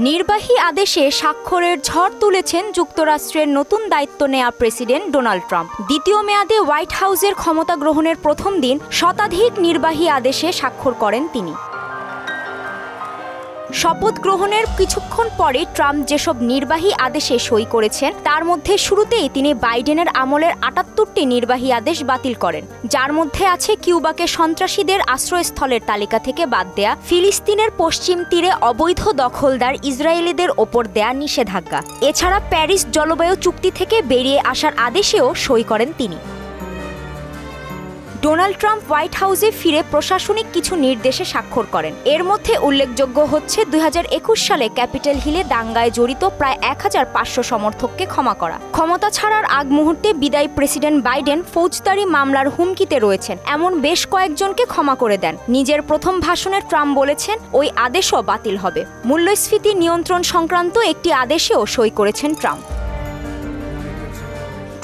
নির্বাহী আদেশে স্বাক্ষরের ঝড় তুলেছেন যুক্তরাষ্ট্রের নতুন দায়িত্ব নেওয়া প্রেসিডেন্ট ডোনাল্ড ট্রাম্প। দ্বিতীয় মেয়াদে হোয়াইট হাউসের ক্ষমতা গ্রহণের প্রথম দিন শতাধিক নির্বাহী আদেশে স্বাক্ষর করেন তিনি। শপথ গ্রহণের কিছুক্ষণ পরে ট্রাম্প যেসব নির্বাহী আদেশে সই করেছেন তার মধ্যে শুরুতেই তিনি বাইডেনের আমলের ৭৮টি নির্বাহী আদেশ বাতিল করেন, যার মধ্যে আছে কিউবাকে সন্ত্রাসীদের আশ্রয়স্থলের তালিকা থেকে বাদ দেয়া, ফিলিস্তিনের পশ্চিম তীরে অবৈধ দখলদার ইসরায়েলিদের ওপর দেয়া নিষেধাজ্ঞা। এছাড়া প্যারিস জলবায়ু চুক্তি থেকে বেরিয়ে আসার আদেশেও সই করেন তিনি। ডোনাল্ড ট্রাম্প হোয়াইট হাউসে ফিরে প্রশাসনিক কিছু নির্দেশে স্বাক্ষর করেন। এর মধ্যে উল্লেখযোগ্য হচ্ছে ২০২১ সালে ক্যাপিটল হিলে দাঙ্গায় জড়িত প্রায় ১৫০০ সমর্থককে ক্ষমা করা। ক্ষমতা ছাড়ার আগ মুহূর্তে বিদায়ী প্রেসিডেন্ট বাইডেন ফৌজদারি মামলার হুমকিতে রয়েছেন এমন বেশ কয়েকজনকে ক্ষমা করে দেন। নিজের প্রথম ভাষণে ট্রাম্প বলেছেন ওই আদেশও বাতিল হবে। মূল্যস্ফীতি নিয়ন্ত্রণ সংক্রান্ত একটি আদেশেও সই করেছেন ট্রাম্প।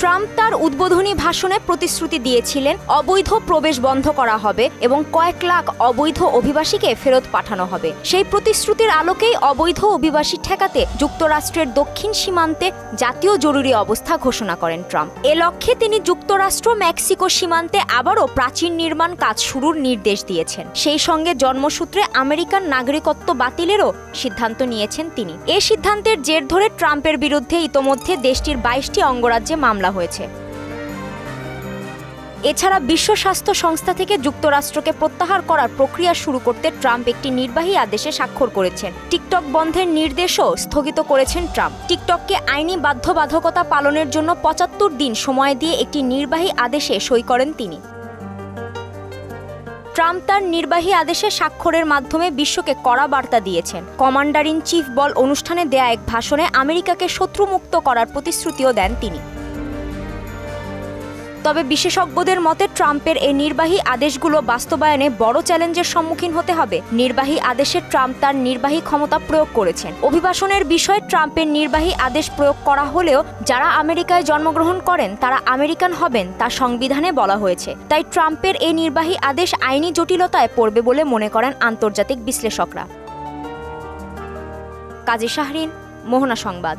ট্রাম্প তার উদ্বোধনী ভাষণে প্রতিশ্রুতি দিয়েছিলেন অবৈধ প্রবেশ বন্ধ করা হবে এবং কয়েক লাখ অবৈধ অভিবাসীকে ফেরত পাঠানো হবে। সেই প্রতিশ্রুতির আলোকেই অবৈধ অভিবাসী ঠেকাতে যুক্তরাষ্ট্রের দক্ষিণ সীমান্তে জাতীয় জরুরি অবস্থা ঘোষণা করেন ট্রাম্প। এ লক্ষ্যে তিনি যুক্তরাষ্ট্র মেক্সিকো সীমান্তে আবারও প্রাচীর নির্মাণ কাজ শুরুর নির্দেশ দিয়েছেন। সেই সঙ্গে জন্মসূত্রে আমেরিকান নাগরিকত্ব বাতিলেরও সিদ্ধান্ত নিয়েছেন তিনি। এ সিদ্ধান্তের জের ধরে ট্রাম্পের বিরুদ্ধে ইতোমধ্যে দেশটির ২২টি অঙ্গরাজ্যে মামলা হয়েছে। এছাড়া বিশ্ব স্বাস্থ্য সংস্থা থেকে যুক্তরাষ্ট্রকে প্রত্যাহার করার প্রক্রিয়া শুরু করতে ট্রাম্প একটি নির্বাহী আদেশে স্বাক্ষর করেছেন। টিকটক বন্ধের নির্দেশও স্থগিত করেছেন ট্রাম্প। টিকটককে আইনি বাধ্যবাধকতা পালনের জন্য ৭৫ দিন সময় দিয়ে একটি নির্বাহী আদেশে সই করেন তিনি। ট্রাম্প তার নির্বাহী আদেশে স্বাক্ষরের মাধ্যমে বিশ্বকে কড়া বার্তা দিয়েছেন। কমান্ডার ইন চিফ বল অনুষ্ঠানে দেয়া এক ভাষণে আমেরিকাকে শত্রুমুক্ত করার প্রতিশ্রুতিও দেন তিনি। তবে বিশেষজ্ঞদের মতে ট্রাম্পের এই নির্বাহী আদেশগুলো বাস্তবায়নে বড় চ্যালেঞ্জের সম্মুখীন হতে হবে। নির্বাহী আদেশে ট্রাম্প তার নির্বাহী ক্ষমতা প্রয়োগ করেছেন। অভিবাসনের বিষয়ে ট্রাম্পের নির্বাহী আদেশ প্রয়োগ করা হলেও যারা আমেরিকায় জন্মগ্রহণ করেন তারা আমেরিকান হবেন তা সংবিধানে বলা হয়েছে। তাই ট্রাম্পের এই নির্বাহী আদেশ আইনি জটিলতায় পড়বে বলে মনে করেন আন্তর্জাতিক বিশ্লেষকরা। কাজী শাহরিন, মোহনা সংবাদ।